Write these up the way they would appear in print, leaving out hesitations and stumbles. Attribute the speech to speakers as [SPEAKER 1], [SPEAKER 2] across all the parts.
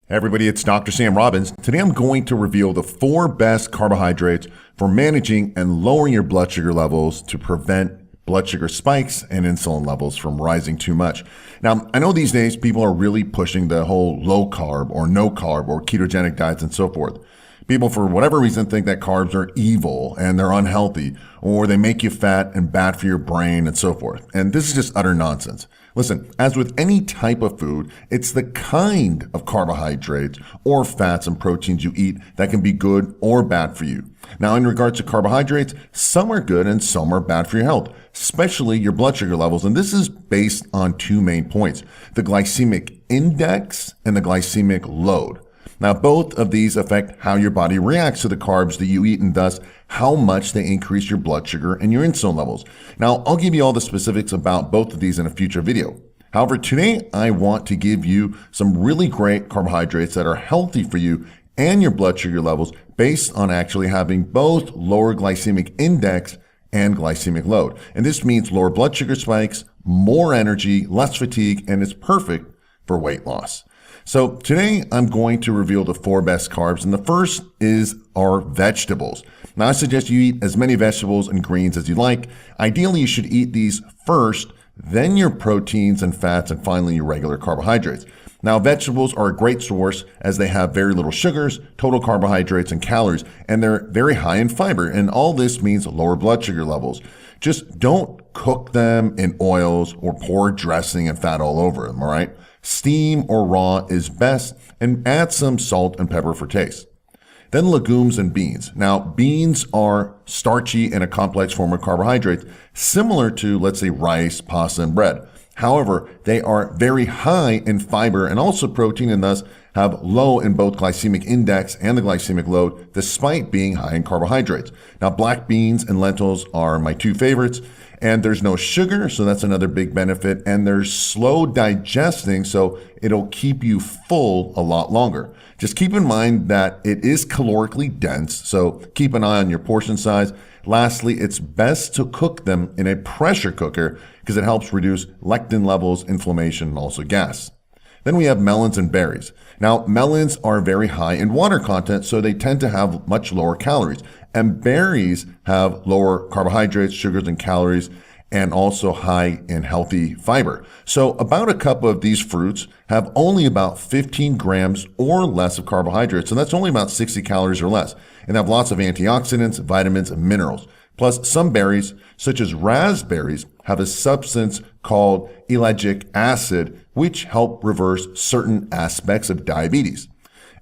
[SPEAKER 1] Hey everybody, it's Dr. Sam Robbins. Today I'm going to reveal the 4 best carbohydrates for managing and lowering your blood sugar levels to prevent blood sugar spikes and insulin levels from rising too much. Now, I know these days people are really pushing the whole low carb or no carb or ketogenic diets and so forth. People, for whatever reason, think that carbs are evil and they're unhealthy, or they make you fat and bad for your brain and so forth. And this is just utter nonsense. Listen, as with any type of food, it's the kind of carbohydrates or fats and proteins you eat that can be good or bad for you. Now, in regards to carbohydrates, some are good and some are bad for your health, especially your blood sugar levels. And this is based on 2 main points: the glycemic index and the glycemic load. Now, both of these affect how your body reacts to the carbs that you eat and thus how much they increase your blood sugar and your insulin levels. Now, I'll give you all the specifics about both of these in a future video. However, today I want to give you some really great carbohydrates that are healthy for you and your blood sugar levels based on actually having both lower glycemic index and glycemic load. And this means lower blood sugar spikes, more energy, less fatigue, and it's perfect for weight loss. So today I'm going to reveal the 4 best carbs, and the first are vegetables. Now, I suggest you eat as many vegetables and greens as you like. Ideally, you should eat these first, then your proteins and fats, and finally your regular carbohydrates. Now, vegetables are a great source as they have very little sugars, total carbohydrates, and calories, and they're very high in fiber, and all this means lower blood sugar levels. Just don't cook them in oils or pour dressing and fat all over them, all right? Steam or raw is best, and add some salt and pepper for taste. Then legumes and beans. Now, beans are starchy and a complex form of carbohydrates, similar to, let's say, rice, pasta, and bread. However, they are very high in fiber and also protein, and thus have low in both glycemic index and the glycemic load, despite being high in carbohydrates. Now, black beans and lentils are my 2 favorites, and there's no sugar, so that's another big benefit, and they're slow digesting, so it'll keep you full a lot longer. Just keep in mind that it is calorically dense, so keep an eye on your portion size. Lastly, it's best to cook them in a pressure cooker because it helps reduce lectin levels, inflammation, and also gas. Then we have melons and berries. Now, melons are very high in water content, so they tend to have much lower calories. And berries have lower carbohydrates, sugars, and calories, and also high in healthy fiber. So about a cup of these fruits have only about 15 grams or less of carbohydrates, and that's only about 60 calories or less, and have lots of antioxidants, vitamins, and minerals. Plus, some berries, such as raspberries, have a substance called ellagic acid, which help reverse certain aspects of diabetes.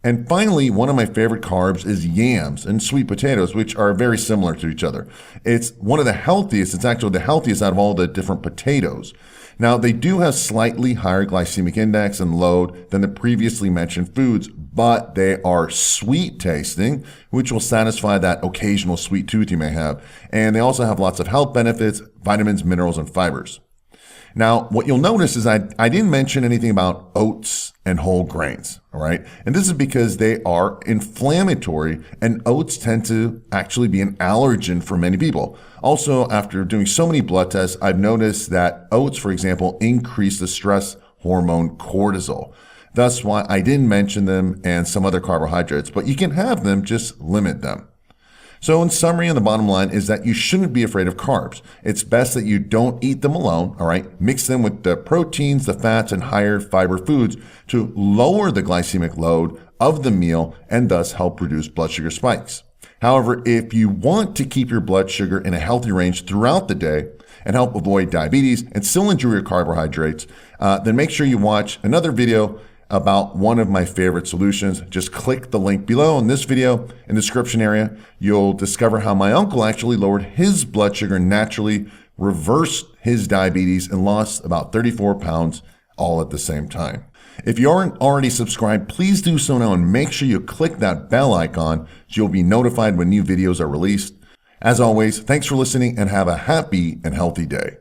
[SPEAKER 1] And finally, one of my favorite carbs is yams and sweet potatoes, which are very similar to each other. It's one of the healthiest. It's actually the healthiest out of all the different potatoes. Now, they do have slightly higher glycemic index and load than the previously mentioned foods, but they are sweet tasting, which will satisfy that occasional sweet tooth you may have. And they also have lots of health benefits, vitamins, minerals, and fibers. Now, what you'll notice is I didn't mention anything about oats and whole grains, all right? And this is because they are inflammatory, and oats tend to actually be an allergen for many people. Also, after doing so many blood tests, I've noticed that oats, for example, increase the stress hormone cortisol. That's why I didn't mention them and some other carbohydrates, but you can have them, just limit them. So in summary, and the bottom line is that you shouldn't be afraid of carbs. It's best that you don't eat them alone, all right? Mix them with the proteins, the fats, and higher fiber foods to lower the glycemic load of the meal and thus help reduce blood sugar spikes. However, if you want to keep your blood sugar in a healthy range throughout the day and help avoid diabetes and still enjoy your carbohydrates, then make sure you watch another video about one of my favorite solutions. Just click the link below in this video in the description area. You'll discover how my uncle actually lowered his blood sugar naturally, reversed his diabetes, and lost about 34 pounds all at the same time. If you aren't already subscribed, please do so now and make sure you click that bell icon so you'll be notified when new videos are released. As always, thanks for listening and have a happy and healthy day.